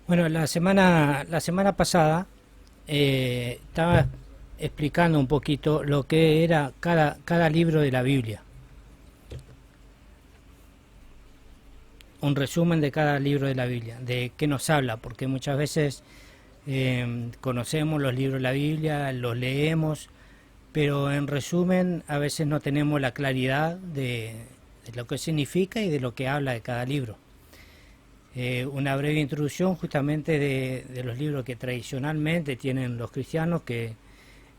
Bueno, la semana pasada estaba explicando un poquito lo que era cada libro de la Biblia, un resumen de cada libro de la Biblia, de qué nos habla, porque muchas veces conocemos los libros de la Biblia, los leemos, pero en resumen a veces no tenemos la claridad de lo que significa y de lo que habla de cada libro. Una breve introducción justamente de los libros que tradicionalmente tienen los cristianos, que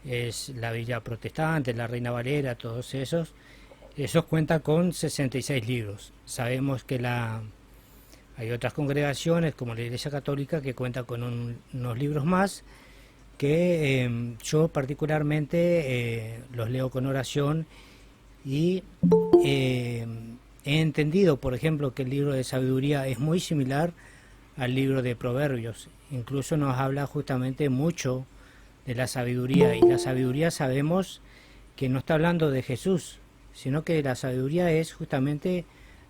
es la Biblia protestante, la Reina Valera, todos esos cuentan con 66 libros. Sabemos que hay otras congregaciones como la Iglesia Católica que cuenta con unos libros más que yo particularmente los leo con oración y eh, he entendido, por ejemplo, que el libro de sabiduría es muy similar al libro de Proverbios. Incluso nos habla justamente mucho de la sabiduría, y la sabiduría sabemos que no está hablando de Jesús, sino que la sabiduría es justamente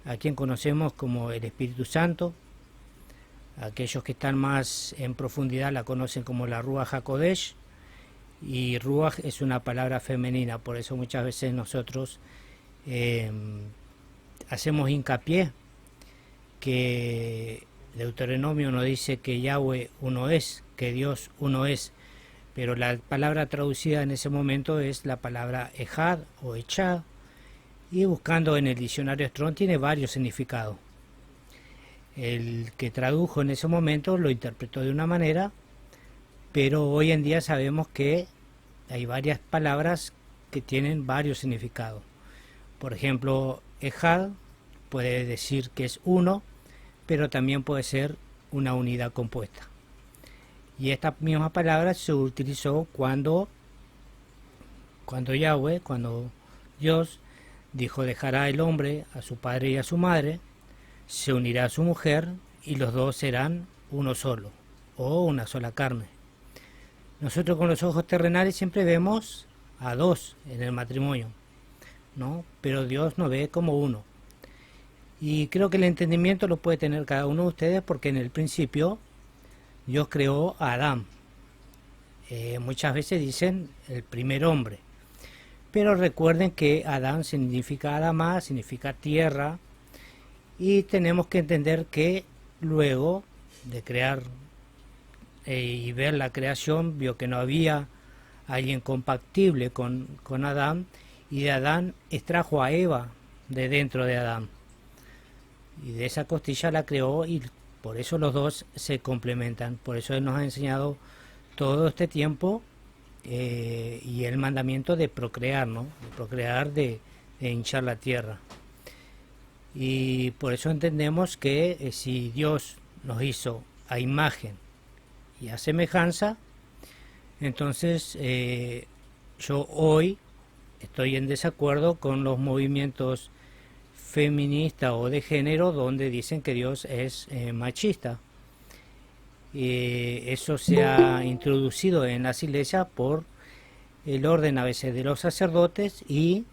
a quien conocemos como el Espíritu Santo. Aquellos que están más en profundidad la conocen como la Ruach HaKodesh, y Ruach es una palabra femenina, por eso muchas veces nosotros eh, hacemos hincapié que Deuteronomio nos dice que Yahweh uno es, que Dios uno es, pero la palabra traducida en ese momento es la palabra Ejad o Echad, y buscando en el diccionario Strong tiene varios significados. El que tradujo en ese momento lo interpretó de una manera, pero hoy en día sabemos que hay varias palabras que tienen varios significados. Por ejemplo, Ejad puede decir que es uno, pero también puede ser una unidad compuesta. Y esta misma palabra se utilizó cuando Dios dijo: dejará el hombre a su padre y a su madre, se unirá a su mujer y los dos serán uno solo, o una sola carne. Nosotros con los ojos terrenales siempre vemos a dos en el matrimonio, ¿no? Pero Dios nos ve como uno. Y creo que el entendimiento lo puede tener cada uno de ustedes, porque en el principio Dios creó a Adán. Muchas veces dicen el primer hombre, pero recuerden que Adán significa Adamá, significa tierra, y tenemos que entender que luego de crear y ver la creación, vio que no había alguien compatible con Adán, y de Adán extrajo a Eva de dentro de Adán, y de esa costilla la creó, y por eso los dos se complementan. Por eso Él nos ha enseñado todo este tiempo y el mandamiento de procrear, ¿no? De procrear, de hinchar la tierra. Y por eso entendemos que si Dios nos hizo a imagen y a semejanza, entonces yo hoy estoy en desacuerdo con los movimientos feministas o de género donde dicen que Dios es machista. Eso se ha introducido en las iglesias por el orden a veces de los sacerdotes, y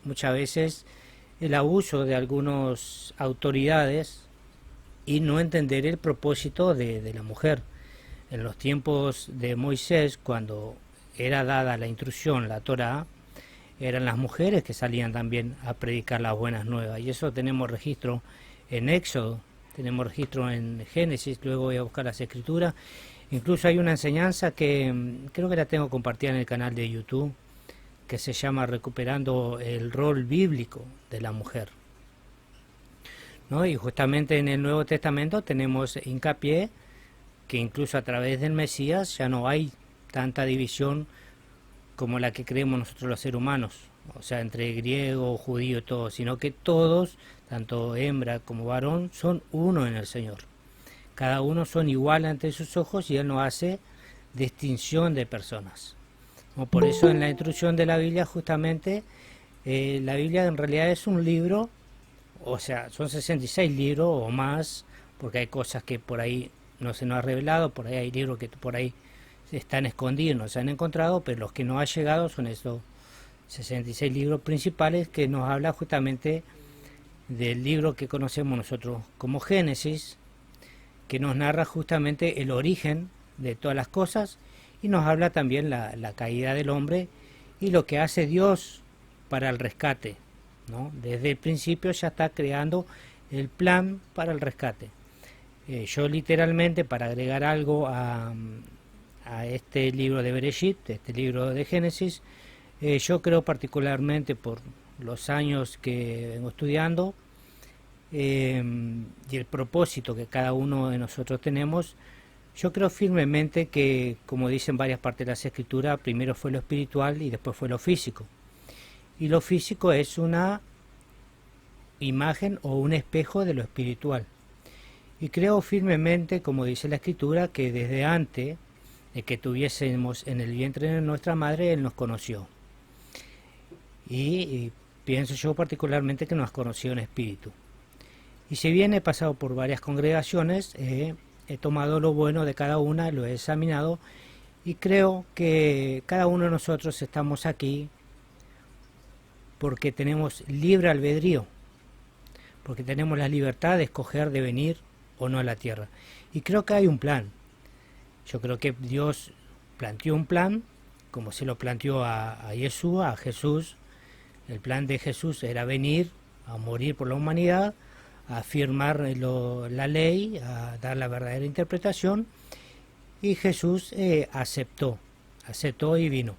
muchas veces el abuso de algunas autoridades, y no entender el propósito de la mujer. En los tiempos de Moisés, cuando era dada la instrucción, la Torá, eran las mujeres que salían también a predicar las buenas nuevas, y eso tenemos registro en Éxodo, tenemos registro en Génesis. Luego voy a buscar las escrituras. Incluso hay una enseñanza que creo que la tengo compartida en el canal de YouTube, que se llama Recuperando el rol bíblico de la mujer, ¿no? Y justamente en el Nuevo Testamento tenemos hincapié que incluso a través del Mesías ya no hay tanta división como la que creemos nosotros los seres humanos, o sea, entre griego, judío y todo, sino que todos, tanto hembra como varón, son uno en el Señor. Cada uno son igual ante sus ojos, y Él no hace distinción de personas, ¿no? Por eso en la instrucción de la Biblia, justamente, la Biblia en realidad es un libro, o sea, son 66 libros o más, porque hay cosas que por ahí no se nos ha revelado, por ahí hay libros que por ahí están escondidos, no se han encontrado, pero los que nos han llegado son estos 66 libros principales, que nos habla justamente del libro que conocemos nosotros como Génesis, que nos narra justamente el origen de todas las cosas y nos habla también la caída del hombre y lo que hace Dios para el rescate, ¿no? Desde el principio ya está creando el plan para el rescate. Yo literalmente, para agregar algo a este libro de Bereshit, este libro de Génesis, yo creo particularmente por los años que vengo estudiando y el propósito que cada uno de nosotros tenemos, yo creo firmemente que, como dicen varias partes de las Escrituras, primero fue lo espiritual y después fue lo físico. Y lo físico es una imagen o un espejo de lo espiritual. Y creo firmemente, como dice la Escritura, que desde antes de que tuviésemos en el vientre de nuestra madre, Él nos conoció. Y pienso yo particularmente que nos conoció en espíritu. Y si bien he pasado por varias congregaciones, he tomado lo bueno de cada una, lo he examinado, y creo que cada uno de nosotros estamos aquí porque tenemos libre albedrío, porque tenemos la libertad de escoger de venir o no a la tierra. Y creo que hay un plan. Yo creo que Dios planteó un plan, como se lo planteó a Yeshua, a Jesús. El plan de Jesús era venir a morir por la humanidad, a afirmar la ley, a dar la verdadera interpretación, y Jesús aceptó y vino,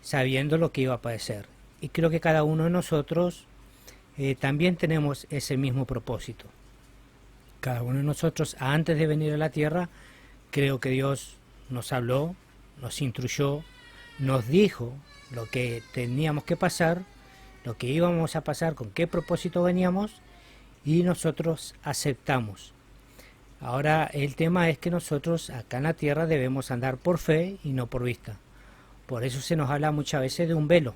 sabiendo lo que iba a padecer. Y creo que cada uno de nosotros también tenemos ese mismo propósito. Cada uno de nosotros, antes de venir a la tierra, creo que Dios nos habló, nos instruyó, nos dijo lo que teníamos que pasar, lo que íbamos a pasar, con qué propósito veníamos, y nosotros aceptamos. Ahora el tema es que nosotros acá en la tierra debemos andar por fe y no por vista. Por eso se nos habla muchas veces de un velo,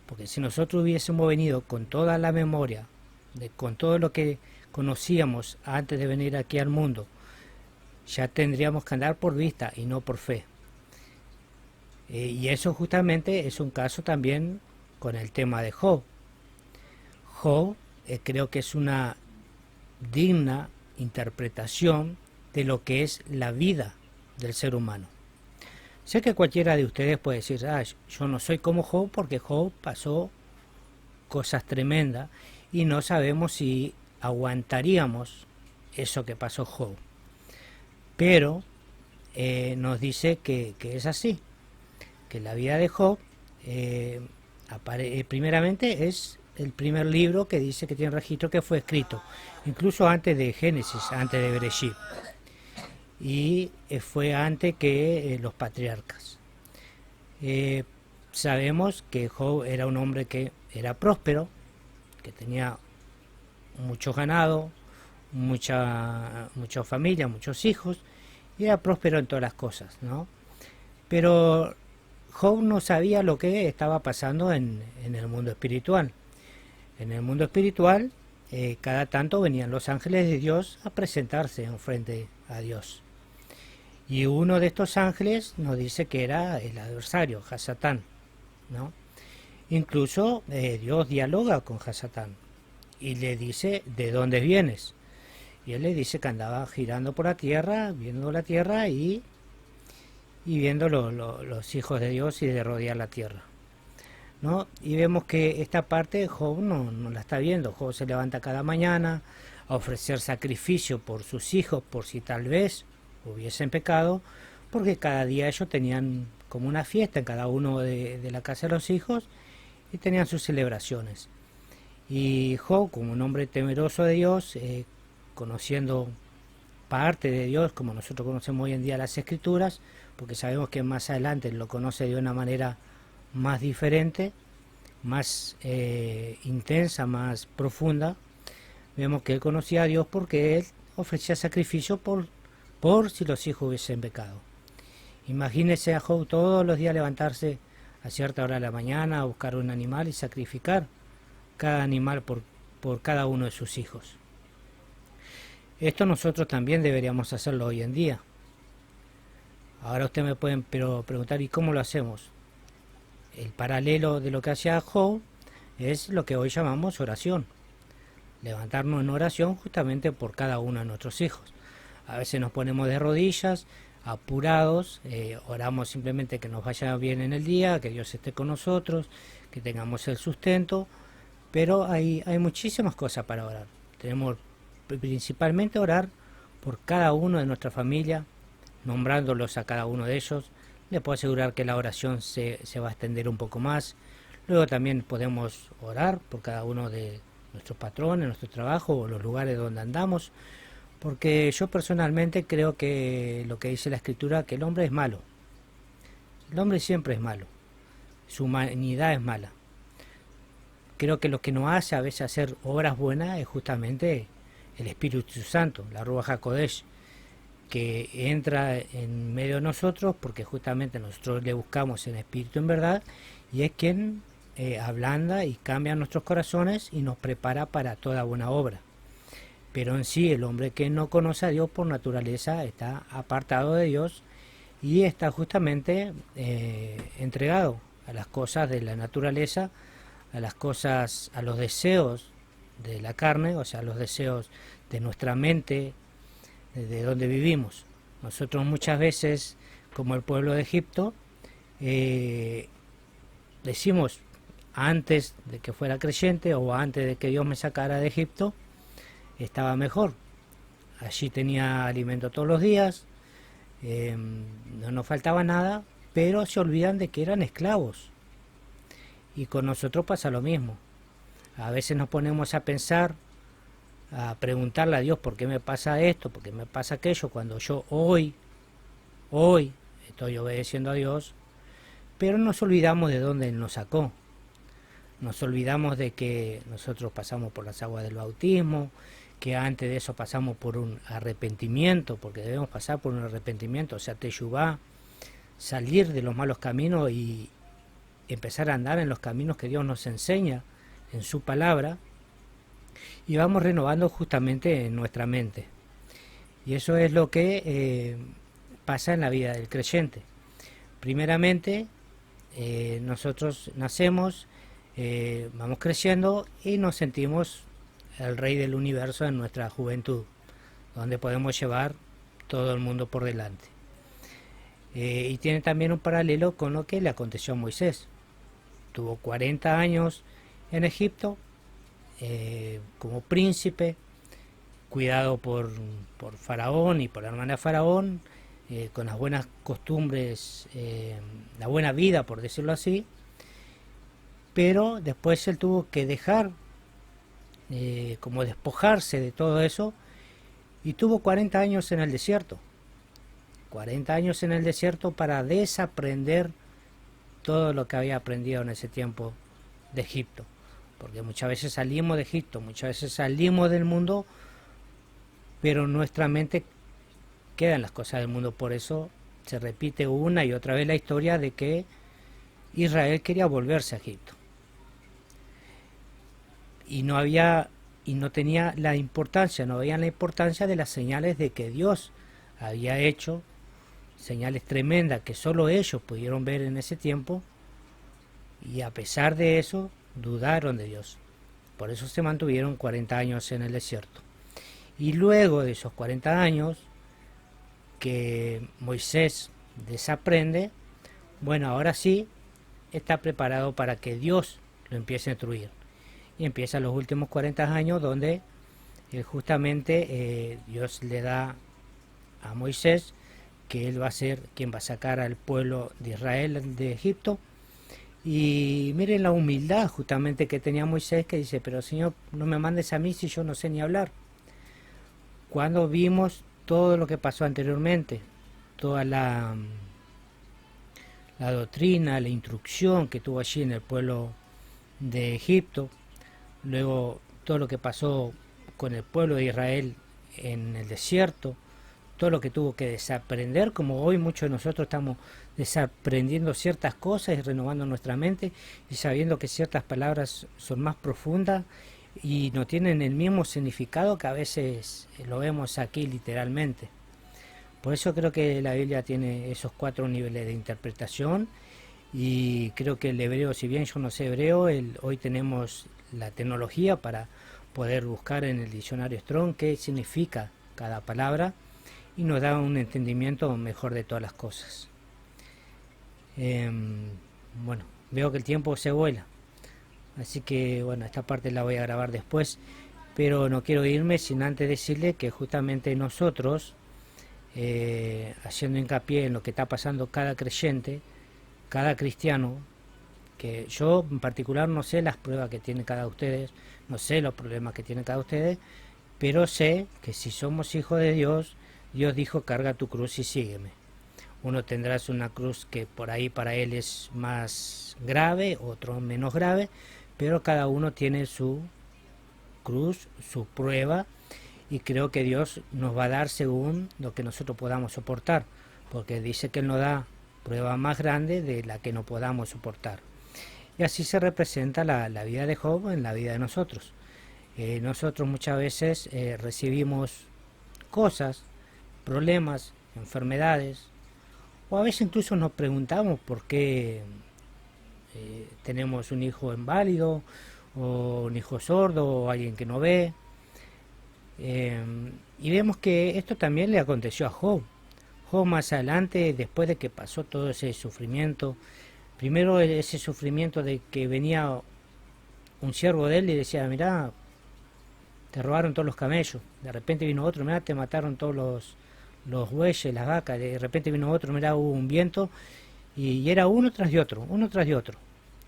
porque si nosotros hubiésemos venido con toda la memoria, con todo lo que conocíamos antes de venir aquí al mundo, ya tendríamos que andar por vista y no por fe. Y eso justamente es un caso también con el tema de Job. Job creo que es una digna interpretación de lo que es la vida del ser humano. Sé que cualquiera de ustedes puede decir, yo no soy como Job porque Job pasó cosas tremendas y no sabemos si aguantaríamos eso que pasó Job. Pero nos dice que es así, que la vida de Job primeramente es el primer libro que dice que tiene registro que fue escrito, incluso antes de Génesis, antes de Bereshit, y fue antes que los patriarcas. Sabemos que Job era un hombre que era próspero, que tenía mucho ganado, mucha familia, muchos hijos, y era próspero en todas las cosas, ¿no? Pero Job no sabía lo que estaba pasando en el mundo espiritual. En el mundo espiritual, cada tanto venían los ángeles de Dios a presentarse en frente a Dios. Y uno de estos ángeles nos dice que era el adversario, Hasatán, ¿no? Incluso Dios dialoga con Hasatán y le dice, ¿de dónde vienes? Y él le dice que andaba girando por la tierra, viendo la tierra y viendo los hijos de Dios y de rodear la tierra, ¿no? Y vemos que esta parte Job no la está viendo. Job se levanta cada mañana a ofrecer sacrificio por sus hijos, por si tal vez hubiesen pecado, porque cada día ellos tenían como una fiesta en cada uno de la casa de los hijos y tenían sus celebraciones. Y Job, como un hombre temeroso de Dios, conociendo parte de Dios, como nosotros conocemos hoy en día las Escrituras, porque sabemos que más adelante lo conoce de una manera más diferente, más intensa, más profunda. Vemos que él conocía a Dios porque él ofrecía sacrificio por si los hijos hubiesen pecado. Imagínese a Job todos los días levantarse a cierta hora de la mañana a buscar un animal y sacrificar cada animal por cada uno de sus hijos. Esto nosotros también deberíamos hacerlo hoy en día. Ahora ustedes me pueden preguntar, ¿y cómo lo hacemos? El paralelo de lo que hacía Job es lo que hoy llamamos oración. Levantarnos en oración justamente por cada uno de nuestros hijos. A veces nos ponemos de rodillas, apurados, oramos simplemente que nos vaya bien en el día, que Dios esté con nosotros, que tengamos el sustento, pero hay muchísimas cosas para orar. Tenemos principalmente orar por cada uno de nuestra familia, nombrándolos a cada uno de ellos. Les puedo asegurar que la oración se va a extender un poco más. Luego también podemos orar por cada uno de nuestros patrones, nuestro trabajo o los lugares donde andamos, porque yo personalmente creo que lo que dice la Escritura, que el hombre es malo. El hombre siempre es malo. Su humanidad es mala. Creo que lo que nos hace a veces hacer obras buenas es justamente el Espíritu Santo, la Ruach HaKodesh, que entra en medio de nosotros porque justamente nosotros le buscamos en espíritu en verdad, y es quien ablanda y cambia nuestros corazones y nos prepara para toda buena obra. Pero en sí el hombre que no conoce a Dios por naturaleza está apartado de Dios y está justamente entregado a las cosas de la naturaleza, a las cosas, a los deseos de la carne, o sea, a los deseos de nuestra mente, de donde vivimos. Nosotros muchas veces, como el pueblo de Egipto, decimos, antes de que fuera creyente o antes de que Dios me sacara de Egipto, estaba mejor. Allí tenía alimento todos los días, no nos faltaba nada, pero se olvidan de que eran esclavos. Y con nosotros pasa lo mismo. A veces nos ponemos a pensar, a preguntarle a Dios por qué me pasa esto, por qué me pasa aquello, cuando yo hoy estoy obedeciendo a Dios, pero nos olvidamos de dónde Él nos sacó. Nos olvidamos de que nosotros pasamos por las aguas del bautismo, que antes de eso pasamos por un arrepentimiento, porque debemos pasar por un arrepentimiento, o sea, teshuvá, salir de los malos caminos y empezar a andar en los caminos que Dios nos enseña en su palabra, y vamos renovando justamente en nuestra mente. Y eso es lo que pasa en la vida del creyente. Primeramente, nosotros nacemos, vamos creciendo y nos sentimos el rey del universo en nuestra juventud, donde podemos llevar todo el mundo por delante. Y tiene también un paralelo con lo que le aconteció a Moisés. Tuvo 40 años en Egipto como príncipe, cuidado por Faraón y por la hermana de Faraón, con las buenas costumbres, la buena vida, por decirlo así, pero después él tuvo que dejar, como despojarse de todo eso, y tuvo 40 años en el desierto. 40 años en el desierto para desaprender todo lo que había aprendido en ese tiempo de Egipto. Porque muchas veces salimos de Egipto, muchas veces salimos del mundo, pero nuestra mente queda en las cosas del mundo. Por eso se repite una y otra vez la historia de que Israel quería volverse a Egipto. Y no tenía la importancia, no veían la importancia de las señales de que Dios había hecho, señales tremendas que solo ellos pudieron ver en ese tiempo, y a pesar de eso dudaron de Dios. Por eso se mantuvieron 40 años en el desierto. Y luego de esos 40 años que Moisés desaprende, bueno, ahora sí está preparado para que Dios lo empiece a instruir. Y empiezan los últimos 40 años donde justamente Dios le da a Moisés que él va a ser quien va a sacar al pueblo de Israel de Egipto. Y miren la humildad justamente que tenía Moisés, que dice, pero Señor, no me mandes a mí si yo no sé ni hablar. Cuando vimos todo lo que pasó anteriormente, toda la doctrina, la instrucción que tuvo allí en el pueblo de Egipto, luego todo lo que pasó con el pueblo de Israel en el desierto, todo lo que tuvo que desaprender, como hoy muchos de nosotros estamos desaprendiendo ciertas cosas y renovando nuestra mente y sabiendo que ciertas palabras son más profundas y no tienen el mismo significado que a veces lo vemos aquí literalmente. Por eso creo que la Biblia tiene esos 4 niveles de interpretación, y creo que el hebreo, si bien yo no sé hebreo, hoy tenemos la tecnología para poder buscar en el diccionario Strong qué significa cada palabra, y nos da un entendimiento mejor de todas las cosas. Bueno, veo que el tiempo se vuela, así que bueno, esta parte la voy a grabar después, pero no quiero irme sin antes decirle que justamente nosotros, haciendo hincapié en lo que está pasando cada creyente, cada cristiano, que yo en particular no sé las pruebas que tiene cada ustedes, no sé los problemas que tiene cada ustedes, pero sé que si somos hijos de Dios, Dios dijo: carga tu cruz y sígueme. Uno tendrás una cruz que por ahí para él es más grave, otro menos grave, pero cada uno tiene su cruz, su prueba, y creo que Dios nos va a dar según lo que nosotros podamos soportar, porque dice que Él nos da prueba más grande de la que no podamos soportar. Y así se representa la vida de Job en la vida de nosotros. Nosotros muchas veces recibimos cosas, problemas, enfermedades, o a veces incluso nos preguntamos por qué tenemos un hijo inválido, o un hijo sordo, o alguien que no ve. Y vemos que esto también le aconteció a Job. Job más adelante, después de que pasó todo ese sufrimiento, primero ese sufrimiento de que venía un siervo de él y decía: mirá, te robaron todos los camellos. De repente vino otro: mirá, te mataron todos los bueyes, las vacas. De repente vino otro: mirá, hubo un viento. Y era uno tras de otro, uno tras de otro,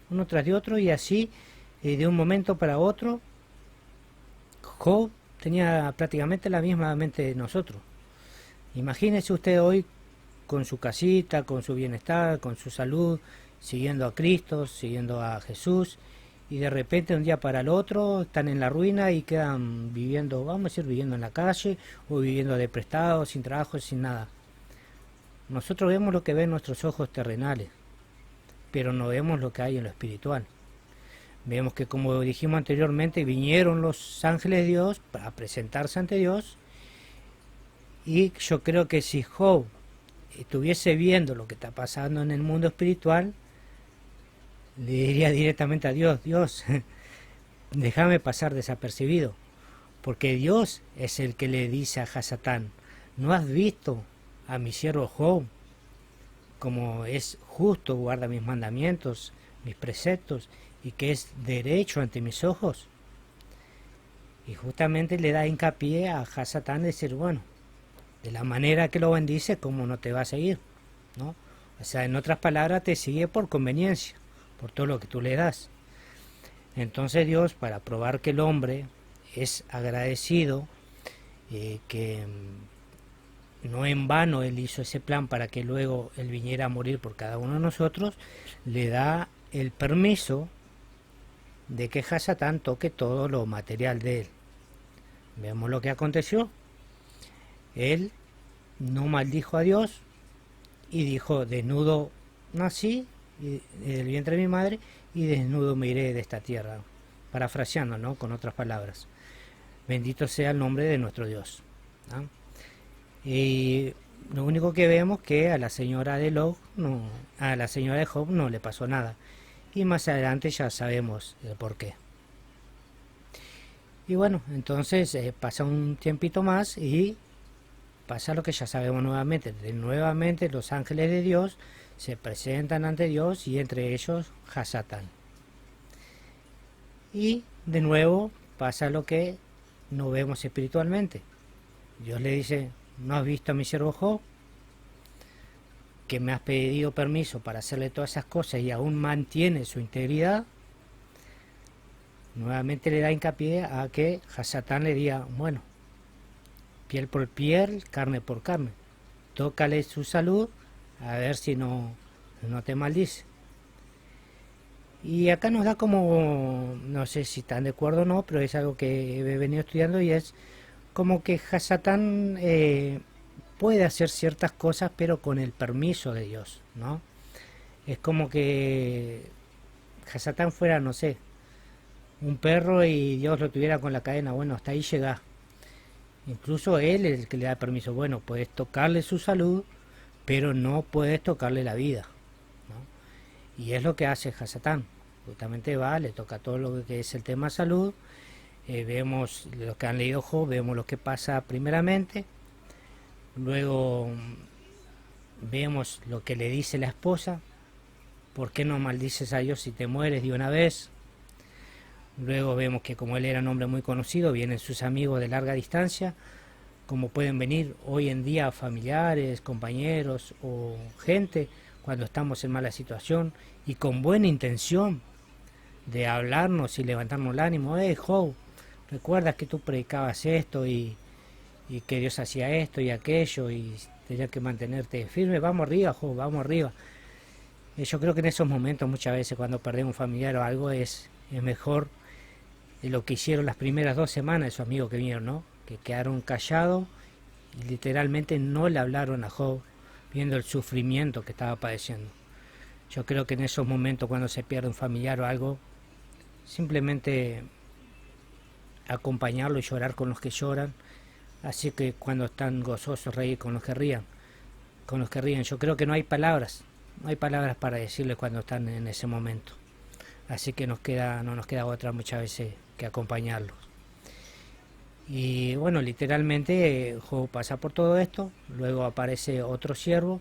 uno tras de otro, y así de un momento para otro Job tenía prácticamente la misma mente de nosotros. Imagínese usted hoy con su casita, con su bienestar, con su salud, siguiendo a Cristo, siguiendo a Jesús, y de repente de un día para el otro están en la ruina y quedan viviendo, vamos a decir, viviendo en la calle, o viviendo de prestado, sin trabajo, sin nada. Nosotros vemos lo que ven nuestros ojos terrenales, pero no vemos lo que hay en lo espiritual. Vemos que, como dijimos anteriormente, vinieron los ángeles de Dios para presentarse ante Dios, y yo creo que si Job estuviese viendo lo que está pasando en el mundo espiritual, le diría directamente a Dios: Dios, déjame pasar desapercibido, porque Dios es el que le dice a Hasatán: ¿no has visto a mi siervo Job, como es justo, guarda mis mandamientos, mis preceptos, y que es derecho ante mis ojos? Y justamente le da hincapié a Hasatán de decir: bueno, de la manera que lo bendice, ¿cómo no te va a seguir? ¿No? O sea, en otras palabras, te sigue por conveniencia, por todo lo que tú le das. Entonces Dios, para probar que el hombre es agradecido, que no en vano Él hizo ese plan para que luego Él viniera a morir por cada uno de nosotros, le da el permiso de que Hasatán toque todo lo material de él. Vemos lo que aconteció. Él no maldijo a Dios y dijo: desnudo nací del vientre de mi madre y desnudo me iré de esta tierra. Parafraseando, ¿no?, con otras palabras. Bendito sea el nombre de nuestro Dios, ¿no? Y lo único que vemos que a la señora de Job no le pasó nada. Y más adelante ya sabemos el por qué. Y bueno, entonces pasa un tiempito más y pasa lo que ya sabemos nuevamente. Nuevamente los ángeles de Dios se presentan ante Dios, y entre ellos Hasatán. Y de nuevo pasa lo que no vemos espiritualmente. Dios le dice: ¿no has visto a mi siervo Job, que me has pedido permiso para hacerle todas esas cosas y aún mantiene su integridad? Nuevamente le da hincapié a que Hasatán le diga: bueno, piel por piel, carne por carne, tócale su salud, a ver si no te maldice. Y acá nos da como, no sé si están de acuerdo o no, pero es algo que he venido estudiando, y es como que Hasatán puede hacer ciertas cosas, pero con el permiso de Dios, ¿no? Es como que Hasatán fuera, no sé, un perro y Dios lo tuviera con la cadena. Bueno, hasta ahí llega. Incluso él es el que le da permiso. Bueno, puedes tocarle su salud, pero no puedes tocarle la vida, ¿no? Y es lo que hace Hasatán. Justamente va, le toca todo lo que es el tema salud. Vemos lo que han leído Job, vemos lo que pasa primeramente. Luego vemos lo que le dice la esposa: ¿por qué no maldices a Dios si te mueres de una vez? Luego vemos que como él era un hombre muy conocido, vienen sus amigos de larga distancia, como pueden venir hoy en día familiares, compañeros o gente cuando estamos en mala situación y con buena intención de hablarnos y levantarnos el ánimo. Job, ¿recuerdas que tú predicabas esto y que Dios hacía esto y aquello y tenías que mantenerte firme? Vamos arriba, Job, vamos arriba. Yo creo que en esos momentos muchas veces cuando perdemos un familiar o algo es mejor lo que hicieron las primeras 2 semanas esos amigos que vinieron, ¿no? Que quedaron callados y literalmente no le hablaron a Job viendo el sufrimiento que estaba padeciendo. Yo creo que en esos momentos cuando se pierde un familiar o algo, simplemente acompañarlo y llorar con los que lloran, así que cuando están gozosos reír con los que rían, con los que ríen. Yo creo que no hay palabras para decirles cuando están en ese momento. Así que no nos queda otra muchas veces que acompañarlos. Y bueno, literalmente Job pasa por todo esto, luego aparece otro siervo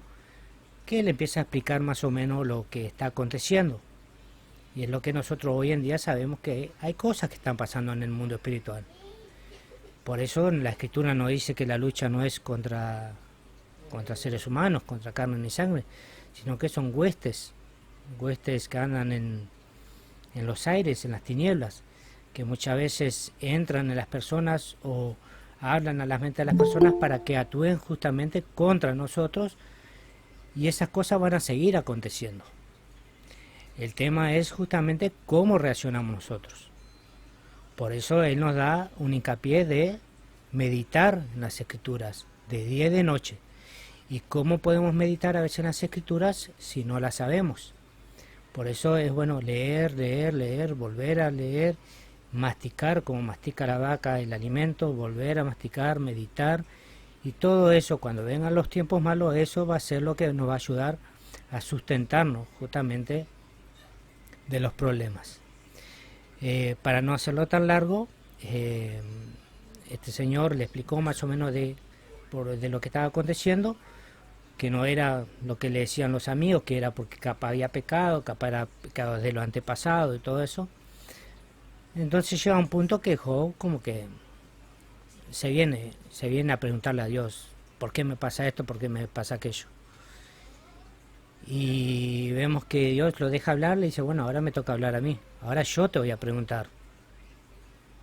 que le empieza a explicar más o menos lo que está aconteciendo. Y es lo que nosotros hoy en día sabemos, que hay cosas que están pasando en el mundo espiritual. Por eso la Escritura nos dice que la lucha no es contra seres humanos, contra carne ni sangre, sino que son huestes que andan en los aires, en las tinieblas, que muchas veces entran en las personas o hablan a la mente de las personas para que actúen justamente contra nosotros, y esas cosas van a seguir aconteciendo. El tema es justamente cómo reaccionamos nosotros. Por eso él nos da un hincapié de meditar en las Escrituras de día y de noche. ¿Y cómo podemos meditar a veces en las Escrituras si no las sabemos? Por eso es bueno leer, volver a leer, masticar como mastica la vaca el alimento, volver a masticar, meditar, y todo eso cuando vengan los tiempos malos, eso va a ser lo que nos va a ayudar a sustentarnos justamente de los problemas. Para no hacerlo tan largo, este señor le explicó más o menos de lo que estaba aconteciendo, que no era lo que le decían los amigos, que era porque capaz había pecado, capaz era pecado desde lo antepasado y todo eso. Entonces llega un punto que Job como que se viene a preguntarle a Dios: ¿por qué me pasa esto? ¿Por qué me pasa aquello? Y vemos que Dios lo deja hablar, le dice: bueno, ahora me toca hablar a mí, ahora yo te voy a preguntar,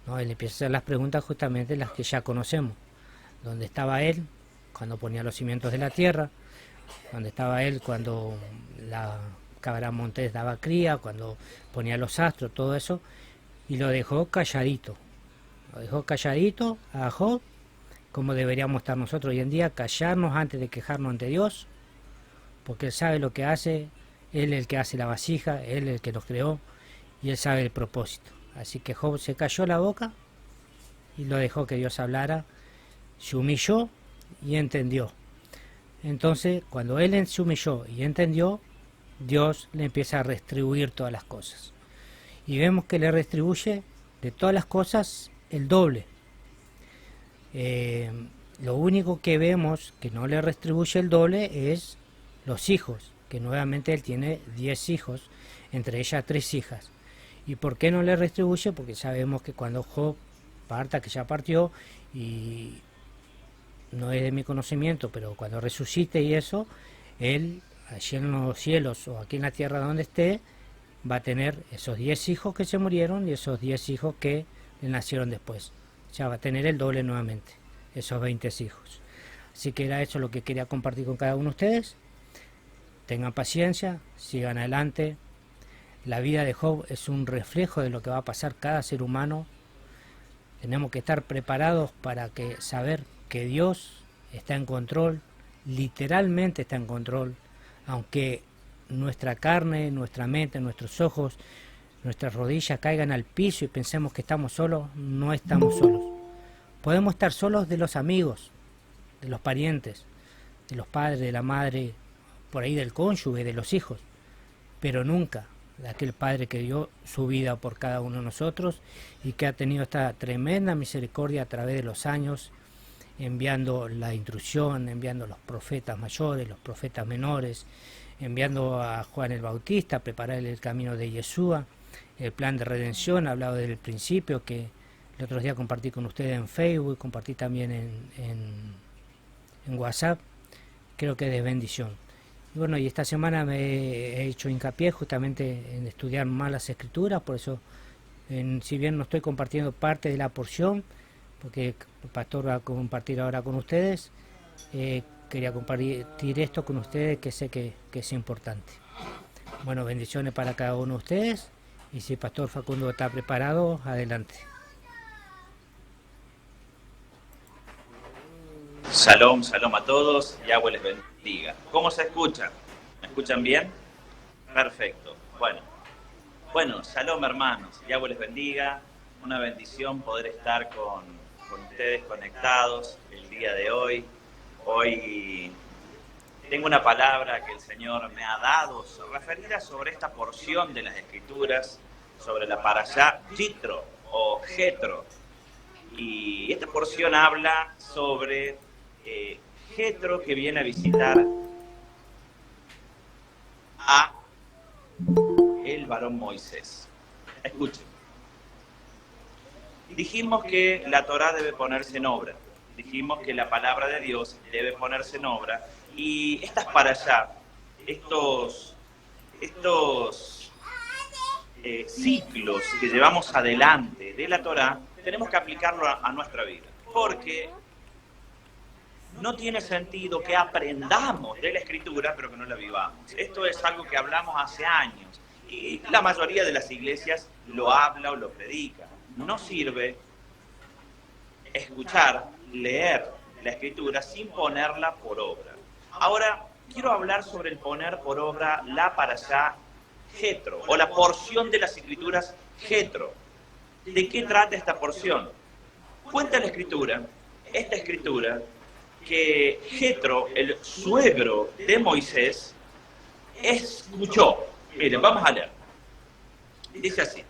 ¿no? Él empieza a hacer las preguntas justamente las que ya conocemos: ¿dónde estaba él cuando ponía los cimientos de la tierra? ¿Dónde estaba él cuando la cabra montés daba cría? Cuando ponía los astros, todo eso. Y lo dejó calladito a Job, como deberíamos estar nosotros hoy en día, callarnos antes de quejarnos ante Dios, porque Él sabe lo que hace, Él es el que hace la vasija, Él es el que nos creó, y Él sabe el propósito. Así que Job se calló la boca y lo dejó que Dios hablara, se humilló y entendió. Entonces, cuando él se humilló y entendió, Dios le empieza a retribuir todas las cosas. Y vemos que le retribuye de todas las cosas el doble. Lo único que vemos que no le retribuye el doble es los hijos, que nuevamente él tiene 10 hijos, entre ellas 3 hijas. ¿Y por qué no le retribuye? Porque sabemos que cuando Job parta, que ya partió, y no es de mi conocimiento, pero cuando resucite y eso, él allí en los cielos o aquí en la tierra donde esté, va a tener esos 10 hijos que se murieron y esos 10 hijos que le nacieron después. Ya va a tener el doble nuevamente, esos 20 hijos. Así que era eso lo que quería compartir con cada uno de ustedes. Tengan paciencia, sigan adelante. La vida de Job es un reflejo de lo que va a pasar cada ser humano. Tenemos que estar preparados para saber que Dios está en control, literalmente está en control, aunque nuestra carne, nuestra mente, nuestros ojos, nuestras rodillas caigan al piso y pensemos que estamos solos, no estamos solos. Podemos estar solos de los amigos, de los parientes, de los padres, de la madre, por ahí del cónyuge, de los hijos, pero nunca de aquel Padre que dio su vida por cada uno de nosotros y que ha tenido esta tremenda misericordia a través de los años enviando la instrucción, enviando los profetas mayores, los profetas menores, enviando a Juan el Bautista a preparar el camino de Yeshua, el plan de redención, hablado desde el principio, que el otro día compartí con ustedes en Facebook, compartí también en WhatsApp, creo que es de bendición. Y bueno, y esta semana me he hecho hincapié justamente en estudiar más las escrituras, por eso, si bien no estoy compartiendo parte de la porción, porque el pastor va a compartir ahora con ustedes, quería compartir esto con ustedes, que sé que es importante. Bueno, bendiciones para cada uno de ustedes, y si el pastor Facundo está preparado, adelante. Shalom, shalom a todos, Yahweh les bendiga. ¿Cómo se escucha? ¿Me escuchan bien? Perfecto. Bueno, shalom hermanos, Yahweh les bendiga. Una bendición poder estar con ustedes conectados el día de hoy. Hoy tengo una palabra que el Señor me ha dado referida sobre esta porción de las Escrituras, sobre la parashá Yitro o Jetro. Y esta porción habla sobre Jetro, que viene a visitar a el varón Moisés. Escuchen. Dijimos que la Torá debe ponerse en obra. Dijimos que la palabra de Dios debe ponerse en obra. Y estas parashá, estos ciclos que llevamos adelante de la Torá, tenemos que aplicarlo a nuestra vida. Porque no tiene sentido que aprendamos de la Escritura, pero que no la vivamos. Esto es algo que hablamos hace años, y la mayoría de las iglesias lo habla o lo predica. No sirve escuchar, leer la Escritura sin ponerla por obra. Ahora, quiero hablar sobre el poner por obra la parashá Jetro, o la porción de las Escrituras Jetro. ¿De qué trata esta porción? Cuenta la Escritura, esta Escritura, que Jetro, el suegro de Moisés, escuchó. Miren, vamos a leer. Dice así: